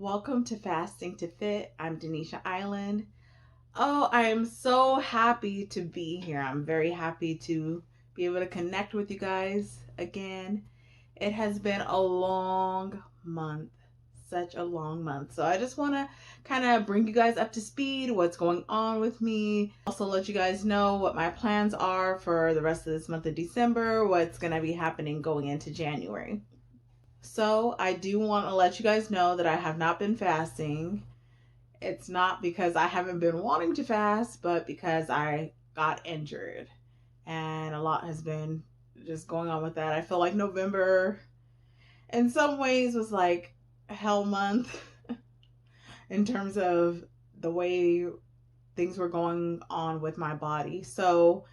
Welcome to Fasting to Fit. I'm Denisha Island. Oh, I am so happy to be here. I'm very happy to be able to connect with you guys again. It has been a long month, such a long month. So I just want to kind of bring you guys up to speed, what's going on with me. Also, let you guys know what my plans are for the rest of this month of December, what's going to be happening going into January. So, I do want to let you guys know that I have not been fasting. It's not because I haven't been wanting to fast, but because I got injured. And a lot has been just going on with that. I feel like November, in some ways, was like hell month in terms of the way things were going on with my body. So,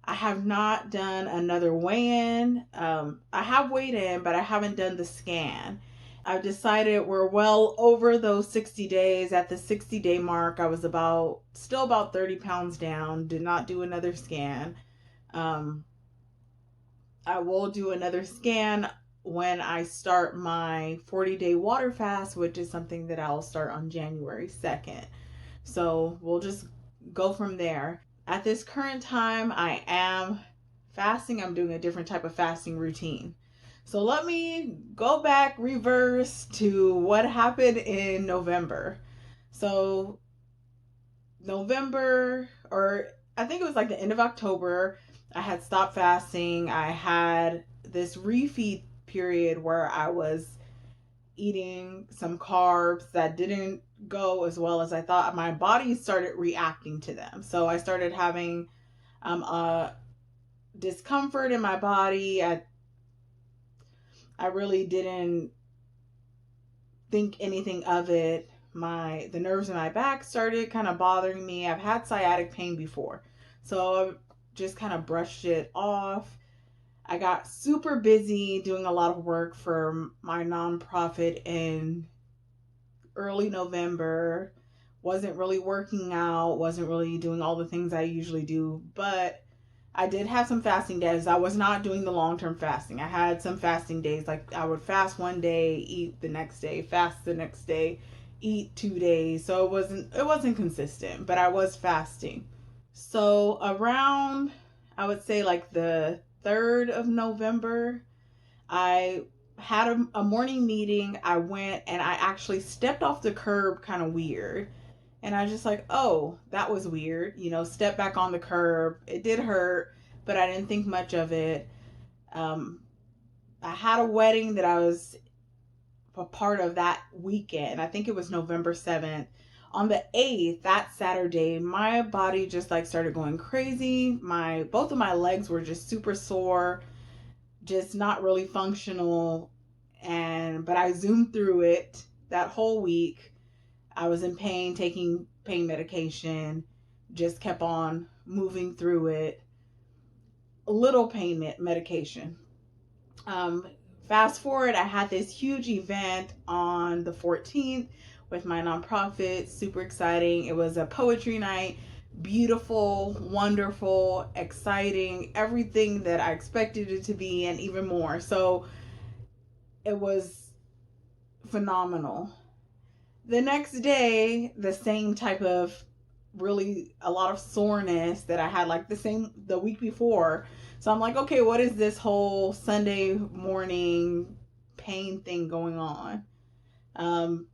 I have not done another weigh-in. I have weighed in, but I haven't done the scan. I've decided we're well over those 60 days. At the 60-day mark, I was still about 30 pounds down. Did not do another scan. Um, I will do another scan when I start my 40-day water fast, which is something that I'll start on January 2nd. So we'll just go from there. At this current time, I am fasting. I'm doing a different type of fasting routine. So let me go back, reverse to what happened in November. So, November, or I think it was like the end of October, I had stopped fasting. I had this refeed period where I was eating some carbs that didn't go as well as I thought. My body started reacting to them. So I started having a discomfort in my body. I really didn't think anything of it. The nerves in my back started kind of bothering me. I've had sciatic pain before. So I just kind of brushed it off. I got super busy doing a lot of work for my nonprofit in early November. Wasn't really working out, wasn't really doing all the things I usually do, but I did have some fasting days. I was not doing the long-term fasting. I had some fasting days, like I would fast one day, eat the next day, fast the next day, eat 2 days. So it wasn't consistent, but I was fasting. So around, I would say like the 3rd of November, I had a morning meeting. I went and I actually stepped off the curb kind of weird. And I was just like, oh, that was weird. Step back on the curb. It did hurt, but I didn't think much of it. Um, I had a wedding that I was a part of that weekend. I think it was November 7th. On the 8th, that Saturday, my body just like started going crazy. Both of my legs were just super sore, just not really functional. But I zoomed through it that whole week. I was in pain, taking pain medication, just kept on moving through it. A little pain medication. Um, Fast forward, I had this huge event on the 14th with my nonprofit. Super exciting. It was a poetry night. Beautiful, wonderful, exciting, everything that I expected it to be, and even more. So it was phenomenal. The next day, the same type of really a lot of soreness that I had like the week before. So I'm like, okay, what is this whole Sunday morning pain thing going on? Um,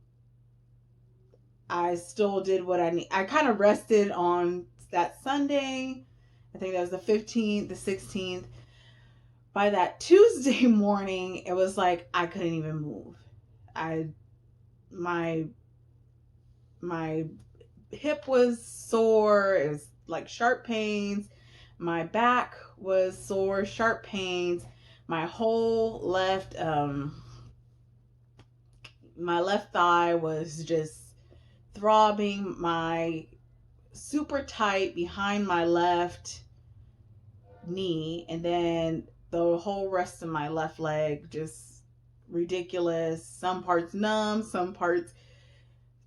I still did what I need. I kind of rested on that Sunday. I think that was the 15th, the 16th. By that Tuesday morning, it was like I couldn't even move. I my my hip was sore. It was like sharp pains. My back was sore, sharp pains. My whole my left thigh was just throbbing. My super tight behind my left knee, and then the whole rest of my left leg just ridiculous. Some parts numb, some parts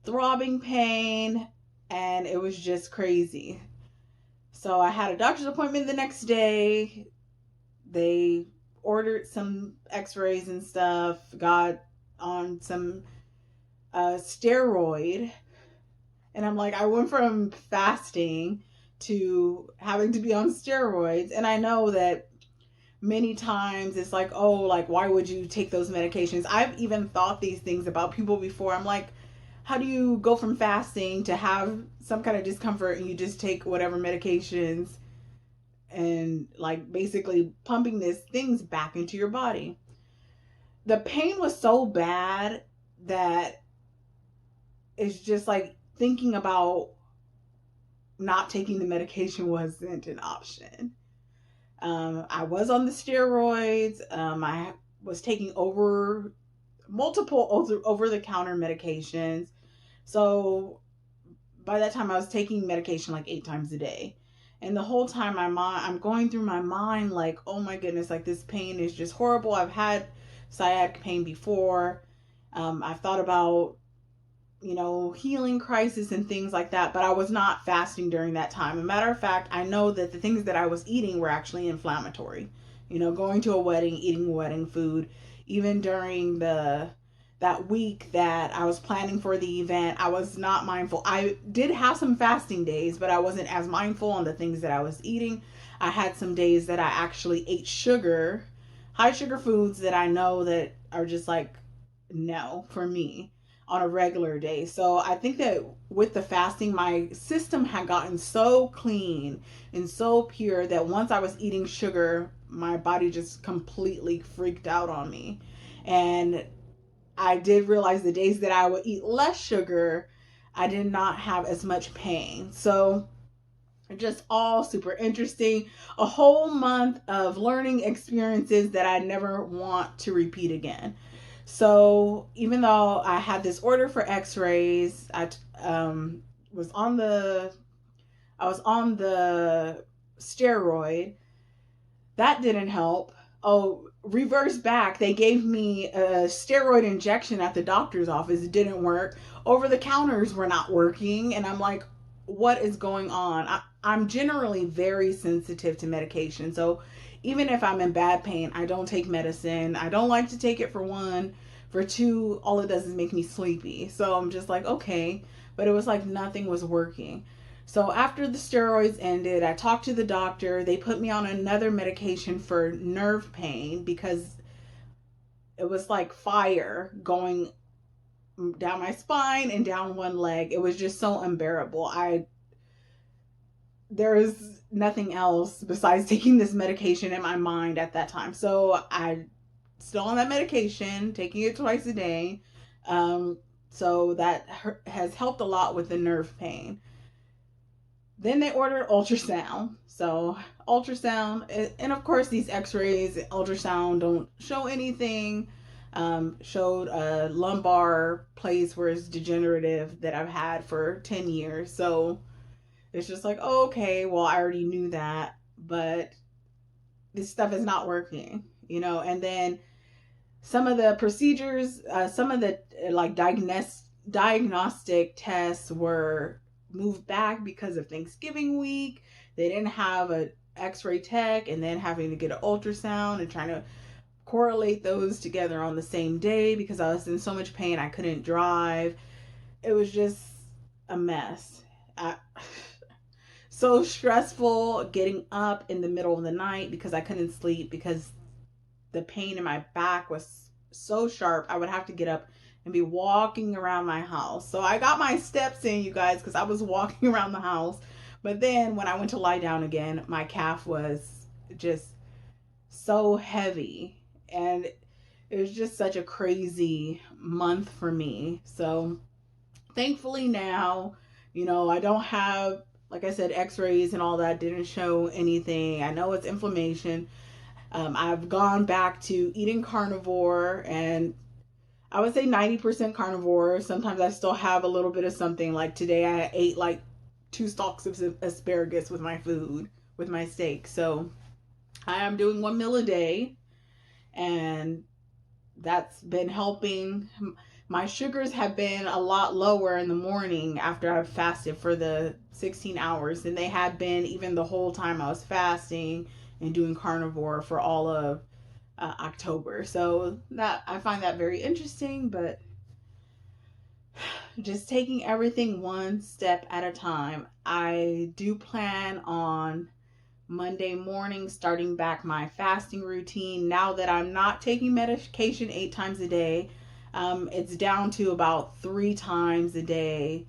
throbbing pain, and it was just crazy. So I had a doctor's appointment the next day. They ordered some x-rays and stuff, got on some steroid. And I'm like, I went from fasting to having to be on steroids. And I know that many times it's like, oh, like, why would you take those medications? I've even thought these things about people before. I'm like, how do you go from fasting to have some kind of discomfort and you just take whatever medications and like basically pumping these things back into your body? The pain was so bad that it's just like thinking about not taking the medication wasn't an option. I was on the steroids. I was taking multiple over the counter medications. So by that time, I was taking medication like 8 times a day. And the whole time, I'm going through my mind like, oh my goodness, like this pain is just horrible. I've had sciatic pain before. I've thought about healing crisis and things like that, but I was not fasting during that time. As a matter of fact, I know that the things that I was eating were actually inflammatory. Going to a wedding, eating wedding food, even during that week that I was planning for the event, I was not mindful. I did have some fasting days, but I wasn't as mindful on the things that I was eating. I had some days that I actually ate sugar, high sugar foods that I know that are just like no for me on a regular day. So I think that with the fasting, my system had gotten so clean and so pure that once I was eating sugar, my body just completely freaked out on me. And I did realize the days that I would eat less sugar, I did not have as much pain. So just all super interesting. A whole month of learning experiences that I never want to repeat again. So even though I had this order for X-rays, was on the I was on the steroid. That didn't help. Oh, reverse back. They gave me a steroid injection at the doctor's office. It didn't work. Over the counters were not working, and I'm like, what is going on? I'm generally very sensitive to medication, so even if I'm in bad pain, I don't take medicine. I don't like to take it for one. For two, all it does is make me sleepy. So I'm just like, okay. But it was like nothing was working. So after the steroids ended, I talked to the doctor. They put me on another medication for nerve pain because it was like fire going down my spine and down one leg. It was just so unbearable. There is nothing else besides taking this medication in my mind at that time. So I still on that medication, taking it twice a day. So that has helped a lot with the nerve pain. Then they ordered ultrasound. So ultrasound, and of course these X-rays, ultrasound don't show anything. Showed a lumbar place where it's degenerative that I've had for 10 years. So it's just like, oh, okay, well, I already knew that, but this stuff is not working, and then some of the procedures, some of the like diagnostic tests were moved back because of Thanksgiving week. They didn't have a X-ray tech, and then having to get an ultrasound and trying to correlate those together on the same day because I was in so much pain I couldn't drive. It was just a mess. So stressful getting up in the middle of the night because I couldn't sleep because the pain in my back was so sharp. I would have to get up and be walking around my house. So I got my steps in, you guys, because I was walking around the house. But then when I went to lie down again, my calf was just so heavy. And it was just such a crazy month for me. So thankfully now, I don't have, like I said, X-rays and all that didn't show anything. I know it's inflammation. I've gone back to eating carnivore, and I would say 90% carnivore. Sometimes I still have a little bit of something. Like today I ate like 2 stalks of asparagus with my food, with my steak. So I am doing 1 meal a day, and that's been helping. My sugars have been a lot lower in the morning after I've fasted for the 16 hours than they had been even the whole time I was fasting and doing carnivore for all of October. So that I find that very interesting, but just taking everything one step at a time. I do plan on Monday morning starting back my fasting routine. Now that I'm not taking medication 8 times a day, it's down to about 3 times a day.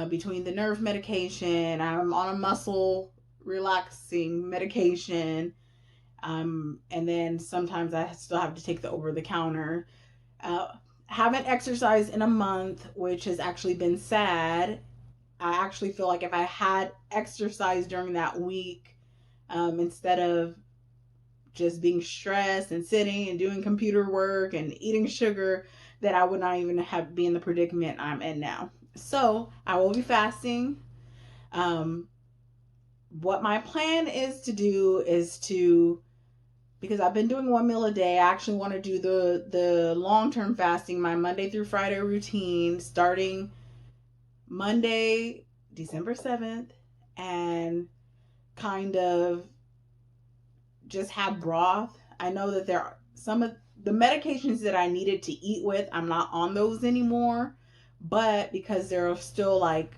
Between the nerve medication, I'm on a muscle relaxing medication, and then sometimes I still have to take the over the counter. Uh, haven't exercised in a month, which has actually been sad. I actually feel like if I had exercised during that week, instead of just being stressed and sitting and doing computer work and eating sugar, that I would not even have be in the predicament I'm in now. So I will be fasting. Um, what my plan is to do is to, because I've been doing 1 meal a day, I actually want to do the long-term fasting, my Monday through Friday routine, starting Monday, December 7th, and kind of just have broth. I know that there are some of the medications that I needed to eat with, I'm not on those anymore, but because there are still like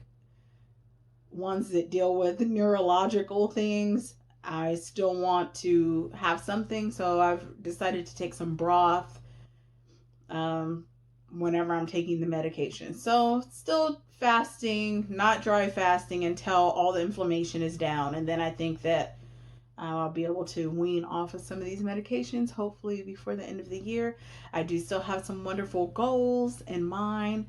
ones that deal with neurological things, I still want to have something. So I've decided to take some broth um, whenever I'm taking the medication. So still fasting, not dry fasting until all the inflammation is down. And then I think that I'll be able to wean off of some of these medications, hopefully before the end of the year. I do still have some wonderful goals in mind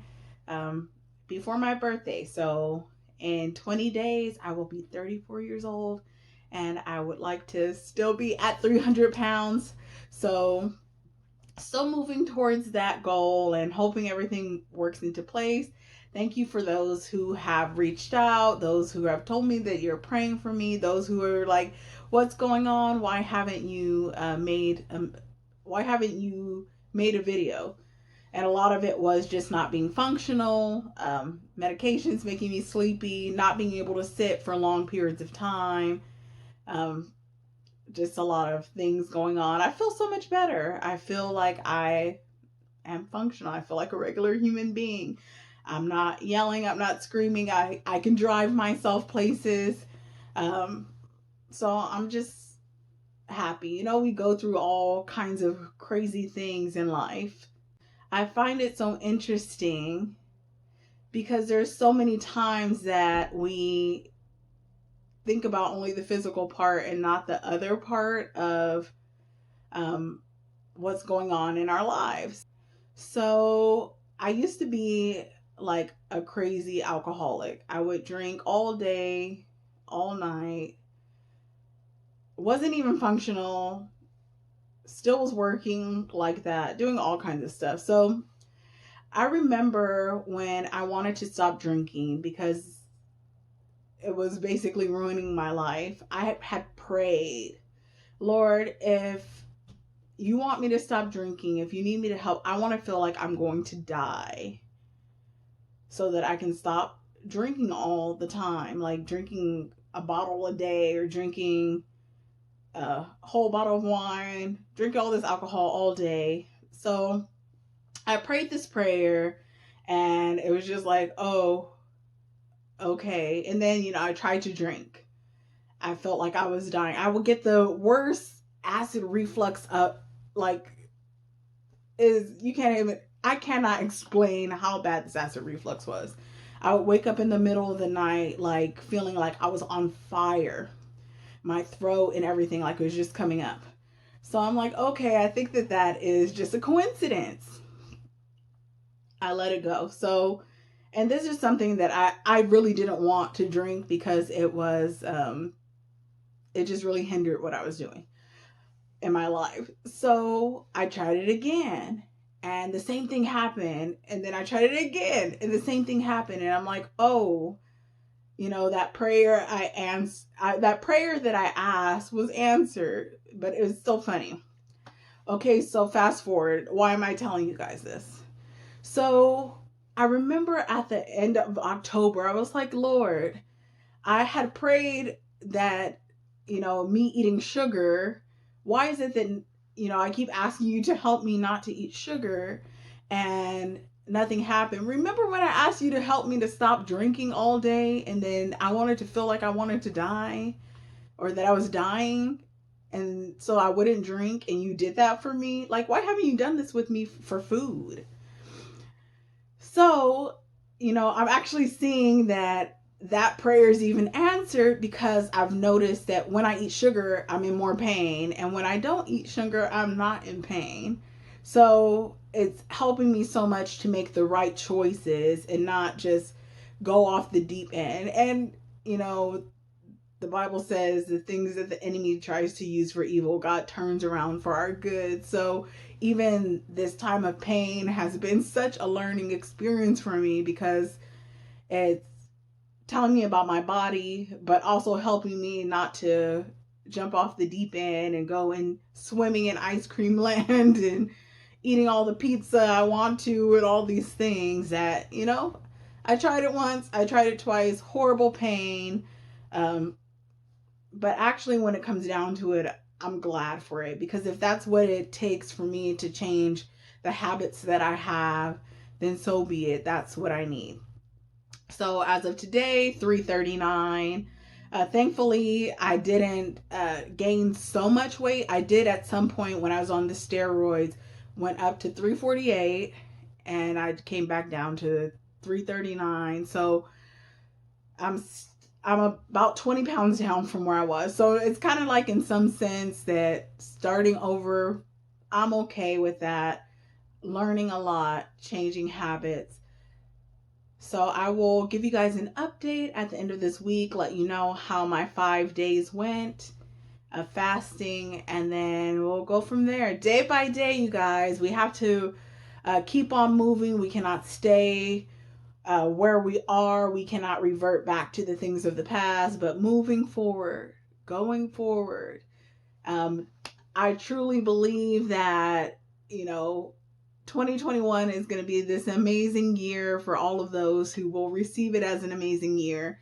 before my birthday. So in 20 days, I will be 34 years old, and I would like to still be at 300 pounds. So still moving towards that goal and hoping everything works into place. Thank you for those who have reached out, those who have told me that you're praying for me, those who are like, "What's going on? Why haven't you made a video?" And a lot of it was just not being functional, medications making me sleepy, not being able to sit for long periods of time. Um, just a lot of things going on. I feel so much better. I feel like I am functional. I feel like a regular human being. I'm not yelling. I'm not screaming. I can drive myself places. Um, so I'm just happy. You know, we go through all kinds of crazy things in life. I find it so interesting because there's so many times that we think about only the physical part and not the other part of um, what's going on in our lives. So I used to be like a crazy alcoholic. I would drink all day, all night, wasn't even functional, still was working like that, doing all kinds of stuff. So I remember when I wanted to stop drinking because it was basically ruining my life. I had prayed, "Lord, if you want me to stop drinking, if you need me to help, I want to feel like I'm going to die so that I can stop drinking all the time, like drinking a bottle a day or drinking a whole bottle of wine, drinking all this alcohol all day." So I prayed this prayer and it was just like, oh, okay. And then, I tried to drink. I felt like I was dying. I would get the worst acid reflux up, like, I cannot explain how bad this acid reflux was. I would wake up in the middle of the night, like, feeling like I was on fire. My throat and everything, like, it was just coming up. So I'm like, okay, I think that is just a coincidence. I let it go. So, and this is something that I really didn't want to drink because it just really hindered what I was doing in my life. So I tried it again and the same thing happened. And then I tried it again and the same thing happened. And I'm like, oh, that prayer that prayer that I asked was answered, but it was so funny. Okay, so fast forward. Why am I telling you guys this? So I remember at the end of October, I was like, "Lord, I had prayed that, me eating sugar, why is it that, I keep asking you to help me not to eat sugar?" And nothing happened. Remember when I asked you to help me to stop drinking all day and then I wanted to feel like I wanted to die or that I was dying? And so I wouldn't drink and you did that for me? Like, why haven't you done this with me for food? So, I'm actually seeing that that prayer is even answered because I've noticed that when I eat sugar, I'm in more pain. And when I don't eat sugar, I'm not in pain. So it's helping me so much to make the right choices and not just go off the deep end. And, you know, the Bible says the things that the enemy tries to use for evil, God turns around for our good. So even this time of pain has been such a learning experience for me because it's telling me about my body, but also helping me not to jump off the deep end and go and swimming in ice cream land and eating all the pizza I want to and all these things that, I tried it once, I tried it twice, horrible pain. But actually, when it comes down to it, I'm glad for it because if that's what it takes for me to change the habits that I have, then so be it. That's what I need. So as of today, 339. Thankfully, I didn't gain so much weight. I did at some point when I was on the steroids, went up to 348, and I came back down to 339. So I'm I'm about 20 pounds down from where I was. So it's kind of like in some sense that starting over, I'm okay with that. Learning a lot, changing habits. So I will give you guys an update at the end of this week, let you know how my 5 days went of fasting, and then we'll go from there. Day by day, you guys, we have to keep on moving. We cannot stay where we are. We cannot revert back to the things of the past, but moving forward, going forward. Um, I truly believe that, 2021 is going to be this amazing year for all of those who will receive it as an amazing year.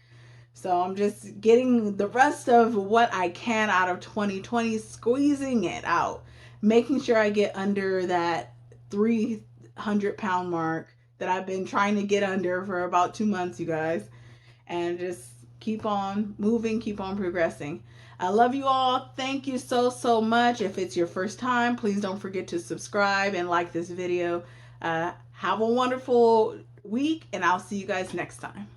So I'm just getting the rest of what I can out of 2020, squeezing it out, making sure I get under that 300-pound mark that I've been trying to get under for about 2 months, you guys, and just keep on moving, keep on progressing. I love you all. Thank you so, so much. If it's your first time, please don't forget to subscribe and like this video. Have a wonderful week, and I'll see you guys next time.